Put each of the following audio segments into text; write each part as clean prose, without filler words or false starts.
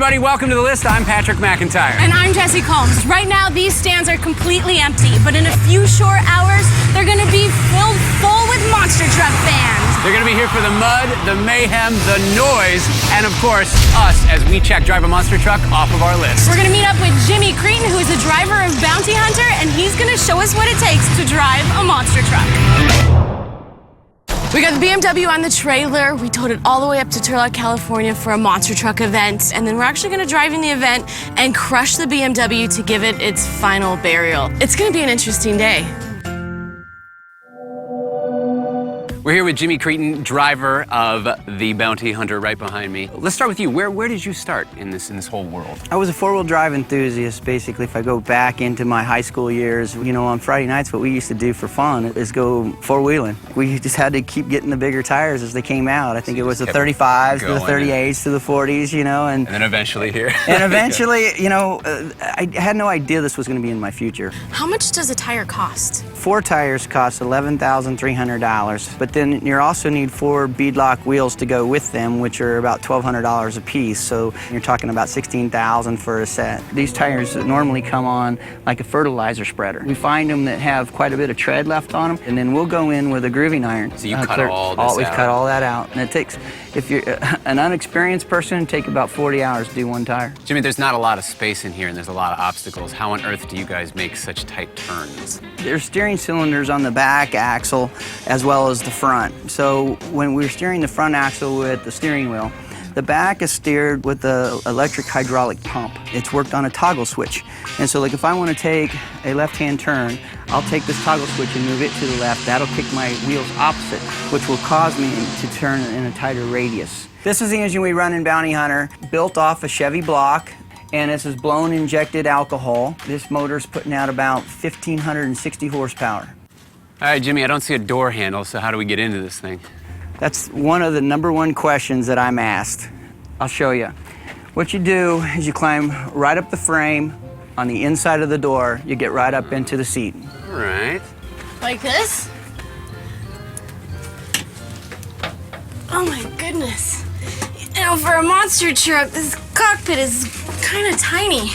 everybody. Welcome to The List. I'm Patrick McIntyre. And I'm Jesse Combs. Right now, these stands are completely empty, but in a few short hours, they're going to be filled full with monster truck fans. They're going to be here for the mud, the mayhem, the noise, and of course, us as we check Drive a Monster Truck off of our list. We're going to meet up with Jimmy Cretin, who is a driver of Bounty Hunter, and he's going to show us what it takes to drive a monster truck. We got the BMW on the trailer. We towed it all the way up to Turlock, California for a monster truck event. And then we're actually gonna drive in the event and crush the BMW to give it its final burial. It's gonna be an interesting day. We're here with Jimmy Cretin, driver of the Bounty Hunter right behind me. Let's start with you. Where did you start in this whole world? I was a four-wheel drive enthusiast, basically. If I go back into my high school years, you know, on Friday nights, what we used to do for fun is go four-wheeling. We just had to keep getting the bigger tires as they came out. I think it was the 35s to the 38s to the 40s, you know. And then eventually here. And eventually, you know, I had no idea this was going to be in my future. How much does a tire cost? 4 tires cost $11,300, but then you also need 4 beadlock wheels to go with them, which are about $1,200 a piece. So you're talking about $16,000 for a set. These tires normally come on like a fertilizer spreader. We find them that have quite a bit of tread left on them, and then we'll go in with a grooving iron. So you cut all this We've out. cut all that out, and it takes, if you're an unexperienced person, it'd take about 40 hours to do 1 tire. Jimmy, there's not a lot of space in here, and there's a lot of obstacles. How on earth do you guys make such tight turns? There's steering cylinders on the back axle as well as the front. So when we're steering the front axle with the steering wheel, the back is steered with the electric hydraulic pump. It's worked on a toggle switch. And so like if I want to take a left-hand turn, I'll take this toggle switch and move it to the left. That'll kick my wheels opposite, which will cause me to turn in a tighter radius. This is the engine we run in Bounty Hunter, built off a Chevy block. And this is blown injected alcohol. This motor's putting out about 1,560 horsepower. All right, Jimmy, I don't see a door handle, so how do we get into this thing? That's one of the #1 questions that I'm asked. I'll show you. What you do is you climb right up the frame on the inside of the door. You get right up into the seat. All right. Like this? Oh my goodness. You know, for a monster truck, this cockpit is kind of tiny.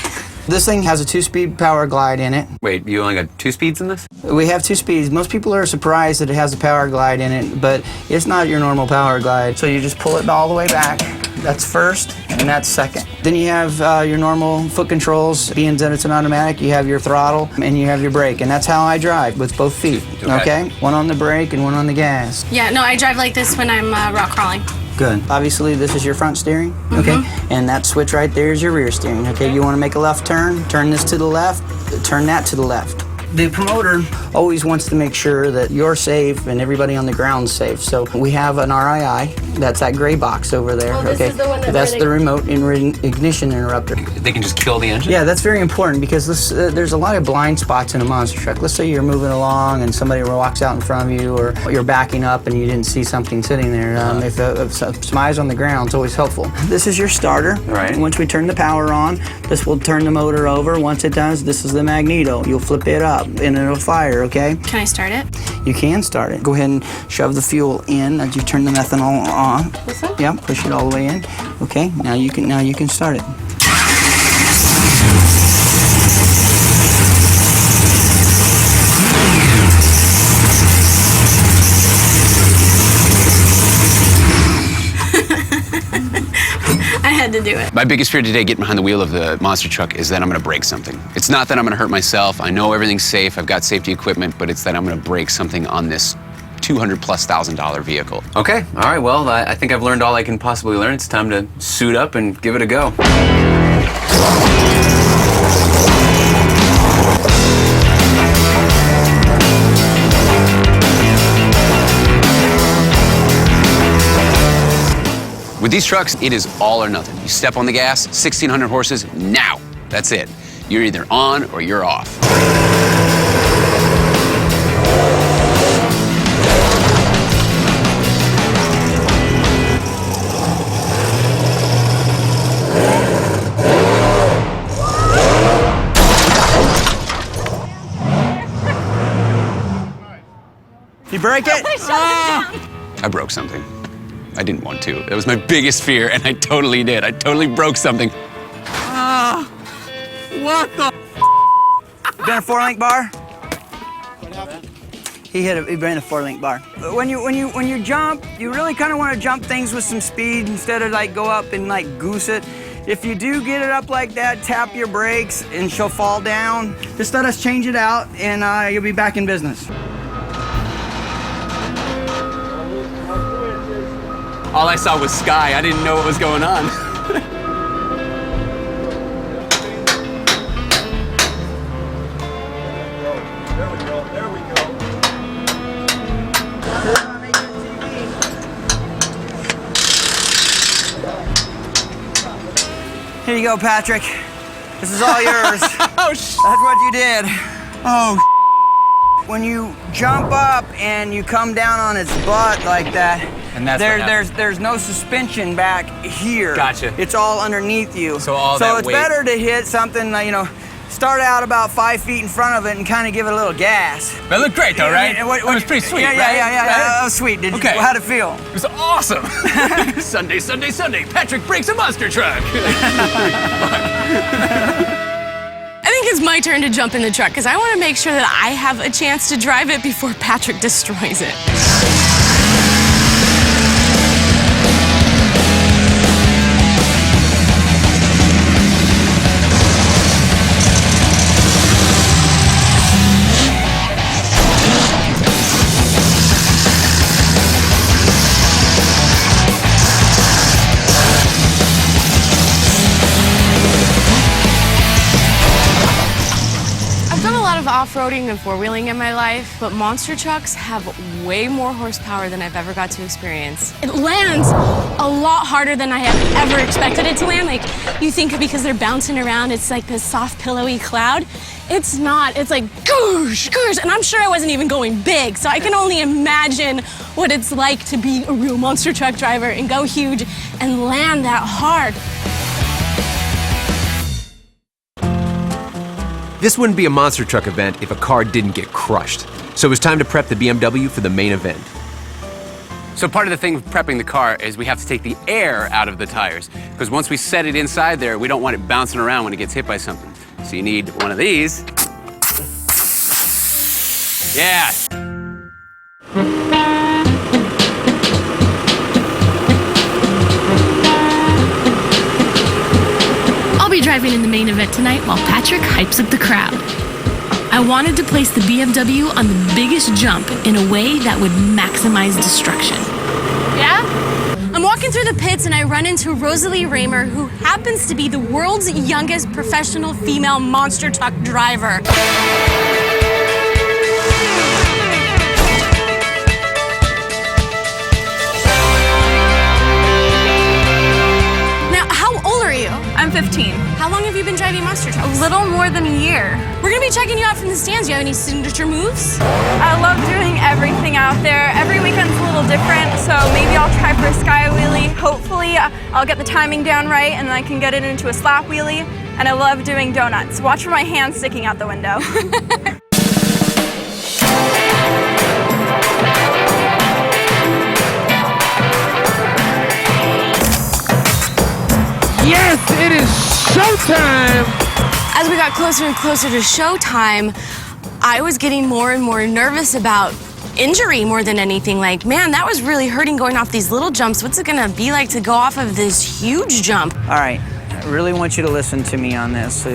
This thing has a 2-speed power glide in it. Wait, you only got 2 speeds in this? We have 2 speeds. Most people are surprised that it has a power glide in it, but it's not your normal power glide. So you just pull it all the way back. That's first, and that's second. Then you have your normal foot controls. Being that it's an automatic, you have your throttle and you have your brake, and that's how I drive, with both feet, okay? One on the brake and one on the gas. Yeah, no, I drive like this when I'm rock crawling. Good. Obviously, this is your front steering, okay? And that switch right there is your rear steering, okay? You want to make a left turn this to the left, turn that to the left. The promoter always wants to make sure that you're safe and everybody on the ground's safe. So we have an RII, that's that gray box over there, this okay? is the one That's the remote ignition interrupter. They can just kill the engine? Yeah, that's very important because there's a lot of blind spots in a monster truck. Let's say you're moving along and somebody walks out in front of you, or you're backing up and you didn't see something sitting there. If some eyes on the ground, it's always helpful. This is your starter. Right. Once we turn the power on, this will turn the motor over. Once it does, this is the magneto. You'll flip it up and it'll fire, okay? Can I start it? You can start it. Go ahead and shove the fuel in as you turn the methanol on. This one? Yeah, push it all the way in. Okay, now you can start it. I had to do it. My biggest fear today getting behind the wheel of the monster truck is that I'm gonna break something. It's not that I'm gonna hurt myself. I know everything's safe. I've got safety equipment, but it's that I'm gonna break something on this $200,000+ vehicle. Okay, all right, well, I think I've learned all I can possibly learn. It's time to suit up and give it a go. With these trucks, it is all or nothing. You step on the gas, 1,600 horses, now. That's it. You're either on or you're off. You break it? I broke something. I didn't want to. That was my biggest fear, and I totally did. I totally broke something. What the? Been a 4-link bar? He ran a 4-link bar. When you jump, you really kind of want to jump things with some speed instead of like go up and like goose it. If you do get it up like that, tap your brakes and she'll fall down. Just let us change it out and you'll be back in business. All I saw was sky. I didn't know what was going on. There we go. Here you go, Patrick. This is all yours. Oh, That's what you did. Oh, When you jump up and you come down on its butt like that, And that's what happened. there's no suspension back here. Gotcha. It's all underneath you. So all that it's weight- better to hit something, start out about 5 feet in front of it and kind of give it a little gas. that looked great though, right? Yeah, That was pretty sweet, yeah, right? Yeah. Right? That was sweet. Okay. How'd it feel? It was awesome. Sunday. Patrick breaks a monster truck. I think it's my turn to jump in the truck because I want to make sure that I have a chance to drive it before Patrick destroys it. I've done a lot of off-roading and four-wheeling in my life, but monster trucks have way more horsepower than I've ever got to experience. It lands a lot harder than I have ever expected it to land. Like, you think because they're bouncing around, it's like this soft, pillowy cloud. It's not. It's like, goosh, goosh, and I'm sure I wasn't even going big, so I can only imagine what it's like to be a real monster truck driver and go huge and land that hard. This wouldn't be a monster truck event if a car didn't get crushed. So it was time to prep the BMW for the main event. So part of the thing with prepping the car is we have to take the air out of the tires, because once we set it inside there, we don't want it bouncing around when it gets hit by something. So you need one of these. Yeah. I'll be driving in the main event tonight while Patrick hypes up the crowd. I wanted to place the BMW on the biggest jump in a way that would maximize destruction. Yeah? I'm walking through the pits and I run into Rosalie Raymer, who happens to be the world's youngest professional female monster truck driver. Now, how old are you? I'm 15. How long have you been driving monster trucks? A little more than a year. We're gonna be checking you out from the stands. Do you have any signature moves? I love doing everything out there. Every weekend's a little different, so maybe I'll try for a sky wheelie. Hopefully, I'll get the timing down right and then I can get it into a slap wheelie. And I love doing donuts. Watch for my hands sticking out the window. Yes, it is showtime! As we got closer and closer to showtime, I was getting more and more nervous about injury more than anything. Like, man, that was really hurting going off these little jumps. What's it gonna be like to go off of this huge jump? All right, I really want you to listen to me on this so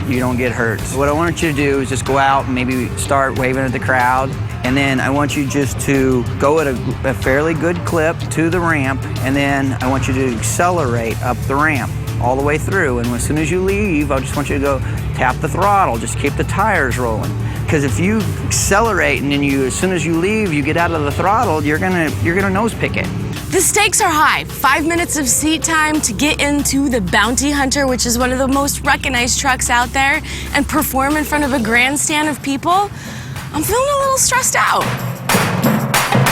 you don't get hurt. So what I want you to do is just go out and maybe start waving at the crowd. And then I want you just to go at a fairly good clip to the ramp. And then I want you to accelerate up the ramp all the way through. And as soon as you leave, I just want you to go tap the throttle. Just keep the tires rolling. Because if you accelerate and then as soon as you leave, you get out of the throttle, you're gonna nose pick it. The stakes are high. 5 minutes of seat time to get into the Bounty Hunter, which is one of the most recognized trucks out there, and perform in front of a grandstand of people. I'm feeling a little stressed out.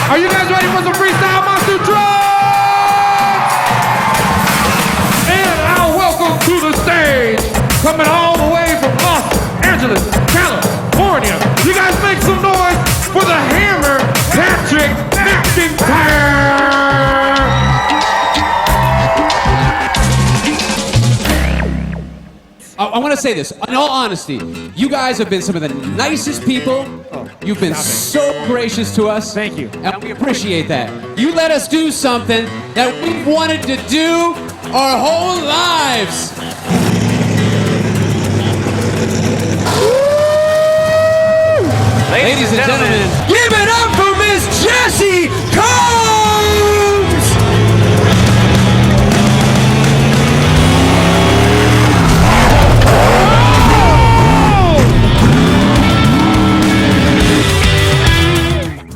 Are you guys ready for some freestyle monster trucks? And I'll welcome to the stage, coming all the way from Los Angeles, California. You guys make some noise for the Hammer, Patrick McIntyre! want to say this, in all honesty, you guys have been some of the nicest people. You've been so gracious to us. Thank you. And we appreciate that. You let us do something that we've wanted to do our whole lives. Ladies and gentlemen, give it up for Miss Jessie Combs!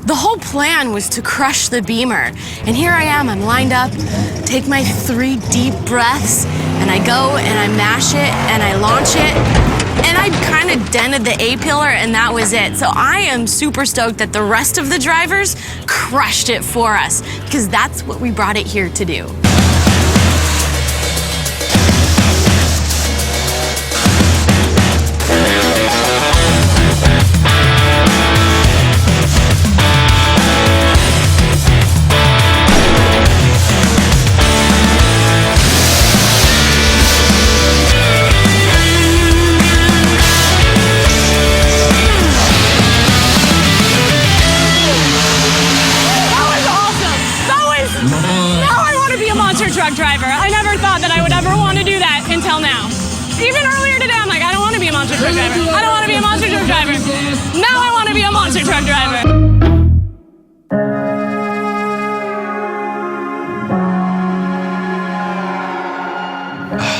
The whole plan was to crush the Beamer. And here I am, I'm lined up, take my 3 deep breaths, and I go and I mash it and I launch it. And I kind of dented the A-pillar and that was it. So I am super stoked that the rest of the drivers crushed it for us because that's what we brought it here to do. Truck driver. I never thought that I would ever want to do that until now. Even earlier today, I'm like, I don't want to be a monster truck driver. I don't want to be a monster truck driver. Now I want to be a monster truck driver.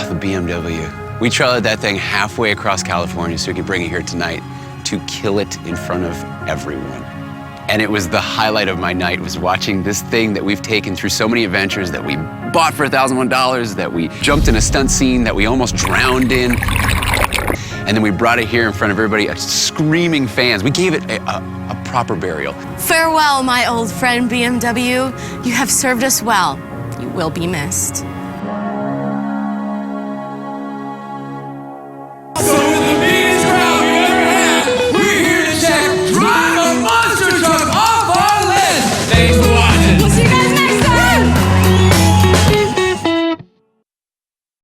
The BMW. We trailered that thing halfway across California so we could bring it here tonight to kill it in front of everyone. And it was the highlight of my night, was watching this thing that we've taken through so many adventures, that we bought for $1,001, that we jumped in a stunt scene that we almost drowned in. And then we brought it here in front of everybody, screaming fans. We gave it a proper burial. Farewell, my old friend BMW. You have served us well. You will be missed.